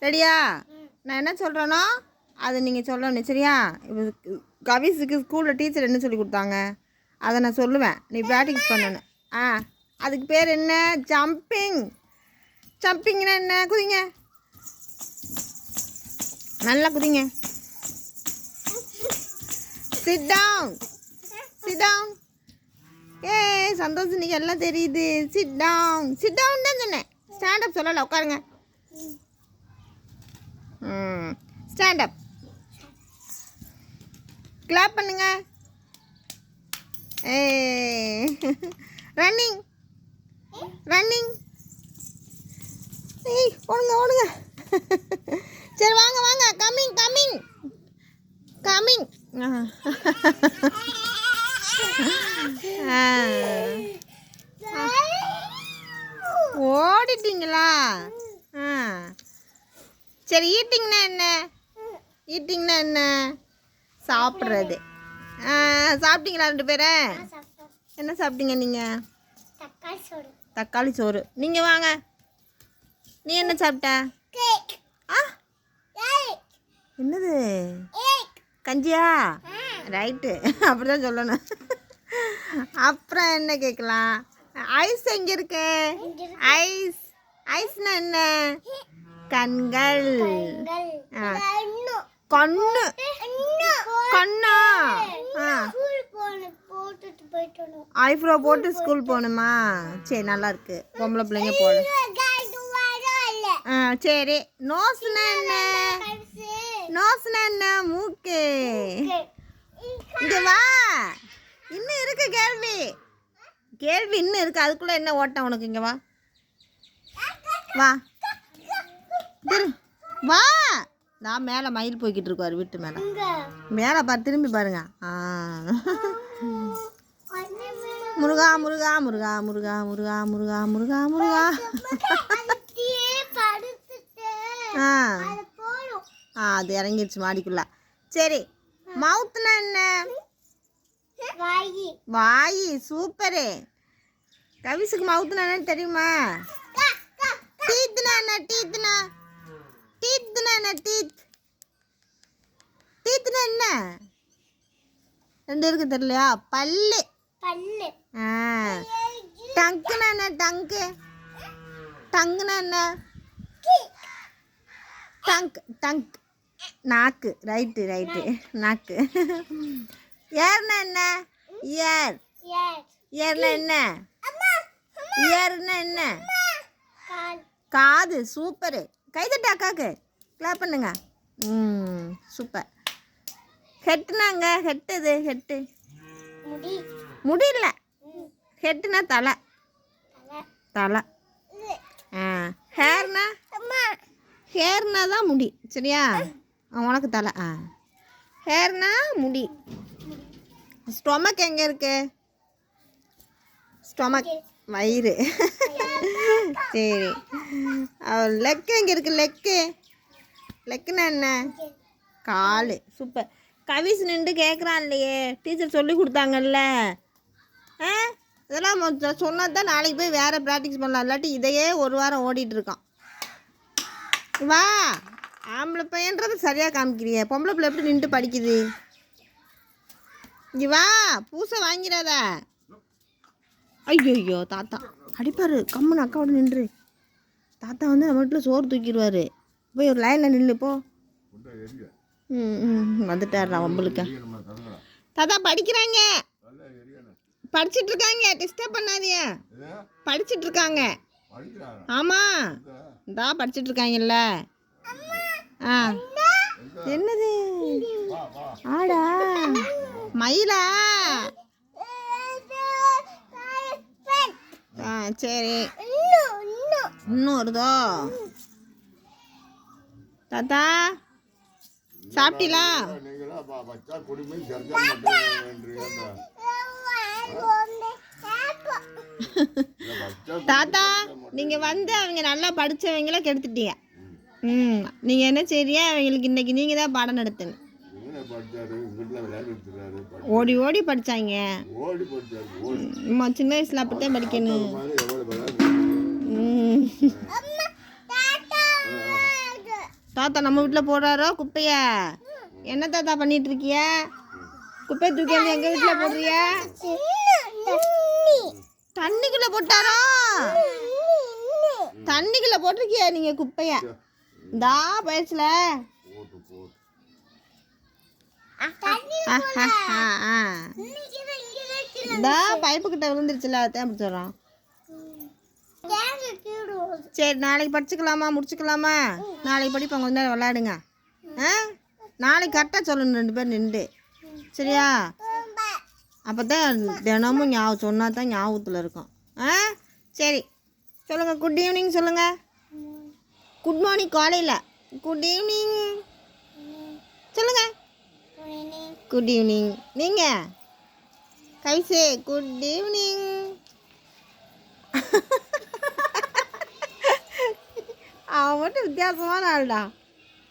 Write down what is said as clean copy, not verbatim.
ரெடியா? நான் என்ன சொல்கிறேனோ அது நீங்கள் சொல்லணும் சரியா? இப்போ கவிஸுக்கு ஸ்கூலில் டீச்சர் என்ன சொல்லி கொடுத்தாங்க அதை நான் சொல்லுவேன், நீ ப்ராக்டிஸ் பண்ணணும். அதுக்கு பேர் என்ன? ஜம்பிங். ஜம்பிங்னா என்ன? குதிங்க, நல்லா குதிங்க. Sit down, sit down. சந்தோஷம், நீங்கள் எல்லாம் தெரியுது. சிட் டவுன், சிட் டவுன் தான் சொன்னேன். ஸ்டாண்டப் சொல்லலை, உட்காருங்க. ஸ்டாண்டப். கிளாப் பண்ணுங்க. Running, running. ஓடுங்க ஓடுங்க. சரி வாங்க வாங்க. Coming coming coming. ஓடிட்டீங்களா? சரி, ஈட்டிங்னா என்ன? ஈட்டிங்னா என்ன? சாப்பிட்றது. சாப்பிட்டீங்களா ரெண்டு பேரும்? என்ன சாப்பிட்டீங்க நீங்கள்? தக்காளி சோறு. நீங்கள் வாங்க, நீ என்ன சாப்பிட்ட? என்னது? கஞ்சியா? ரைட்டு, அப்படி தான் சொல்லணும். அப்புறம் என்ன கேட்கலாம்? ஐஸ் எங்கே இருக்கு? ஐஸ். ஐஸ்னா என்ன? கண்கள். கண்ணு. கண்ணா? ஐப்ரோ போட்டு ஸ்கூல் போகணுமா? சரி, நல்லா இருக்கு. பொம்பளை பிள்ளைங்க போட. சரி, நோஸ்னா என்ன? நோஸ்னா என்ன? மூக்கு. இங்கே வா, இன்னும் இருக்கு கேள்வி. கேள்வி இன்னும் இருக்கு, அதுக்குள்ளே என்ன ஓட்டம் உனக்கு? இங்கே வா வா வா. நான் மேலே மயில் போய்கிட்டு இருக்காரு, வீட்டு மேலே. மேலே பாரு, திரும்பி பாருங்க. முருகா முருகா முருகா முருகா முருகா முருகா முருகா முருகா. அது இறங்கிடுச்சு மாடிக்குள்ள. சரி, மவுத்னா என்ன? வாய். சூப்பரு. கவிஸுக்கு மவுத்னா என்னன்னு தெரியுமா? டீத்னா என்ன? டீத்னா டீத்னா என்ன? டீத். டீத்னா என்ன? ரெண்டு இருக்கு, தெரியலையா? பல்லு. பல்லு. டங்குனா என்ன? டங்கு. டங்குனா என்ன? டங்க். டங்க். நாக்கு. ரைட்டு ரைட்டு, நாக்கு. ஏர்னா என்ன? இயர். இயர்னா என்ன? இயர்னா என்ன? காது. சூப்பரு. கைதட்ட அக்காக்கு, கிளாப் பண்ணுங்க. சூப்பர். ஹெட்னாங்க? ஹெட்டுது. ஹெட்டு முடியல. ஹெட்டுனா தலை. தலை. ஹேர்னா? ஹேர்னா தான் முடி, சரியா? உனக்கு தலை. ஹேர்னா முடி. ஸ்டொமக் எங்கே இருக்கு? ஸ்டொமக் வயிறு. சரி, லெக்கு எங்கே இருக்கு? லெக்கு. லெக்குன்னா என்ன? கால். சூப்பர். கவிஸ் நின்று கேட்குறான் இல்லையே, டீச்சர் சொல்லி கொடுத்தாங்கல்ல. இதெல்லாம் சொன்னால் தான் நாளைக்கு போய் வேறு ப்ராக்டிஸ் பண்ணலாம், இல்லாட்டி இதையே ஒரு வாரம் ஓடிட்டுருக்கான். வா, ஆம்பளை பையன்றது சரியாக காமிக்கிறிய, பொம்பளை பிள்ளை எப்படி நின்று படிக்குது? இங்கே வா, பூசை வாங்கிறாத. ஐயோ, தாத்தா அடிப்பார். கம்முன்னு அக்காவோட நின்று. தாத்தா வந்து நம்ம வீட்டில் சோறு தூக்கிடுவார். போய் ஒரு லைனில் நில்லு போ. வந்துட்டார் வம்பளுக்க. தாத்தா படிக்கிறாங்க, படிச்சுட்டு இருக்காங்க, டிஸ்டர்ப் பண்ணாதீங்க. படிச்சுட்டு இருக்காங்க. ஆமாம், இந்தா படிச்சுட்டு இருக்காங்கல்ல. என்னது? ஆடா? மயிலா? சரி, இன்னும் வருதோ? தாத்தா சாப்பிட்டீங்களா? தாத்தா, நீங்கள் வந்து அவங்க நல்லா படித்தவங்கள கெடுத்துட்டீங்க. நீங்கள் என்ன செய்றீங்க? அவங்களுக்கு இன்னைக்கு நீங்கள் தான் பாடம் நடத்தணும். ஓடி ஓடி படித்தாங்க. சின்ன வயசில் அப்படித்தான் படிக்கணும். தாத்தா நம்ம வீட்டில் போடுறாரோ குப்பைய? என்ன தாத்தா பண்ணிட்டு இருக்கிய? குப்பையை தூக்கி வந்து எங்கள் வீட்டில் போடுறிய? தண்ணிக்குள்ளே போட்டாரோ? தண்ணிக்குள்ளே போட்டிருக்கியா நீங்கள் குப்பைய? இந்தா பயிற்சியில் இந்தா பைப்பு கிட்ட விழுந்துருச்சுல, அதான் அப்படி சொல்கிறான். சரி, நாளைக்கு படிச்சுக்கலாமா, முடிச்சுக்கலாமா? நாளைக்கு படிப்போம், கொஞ்ச நேரம் விளையாடுங்க. நாளைக்கு கரெக்டாக சொல்லணும் 2 பேர் நின்று, சரியா? அப்போ தான் தினமும் சொன்னா தான் ஞாபகத்தில் இருக்கும். சரி சொல்லுங்கள். குட் ஈவினிங் சொல்லுங்கள். குட் மார்னிங் காலையில். குட் ஈவினிங் சொல்லுங்கள். Good evening. நீங்கள் கைசே குட் ஈவினிங். அவன் மட்டும் வித்தியாசமான ஆள்டா.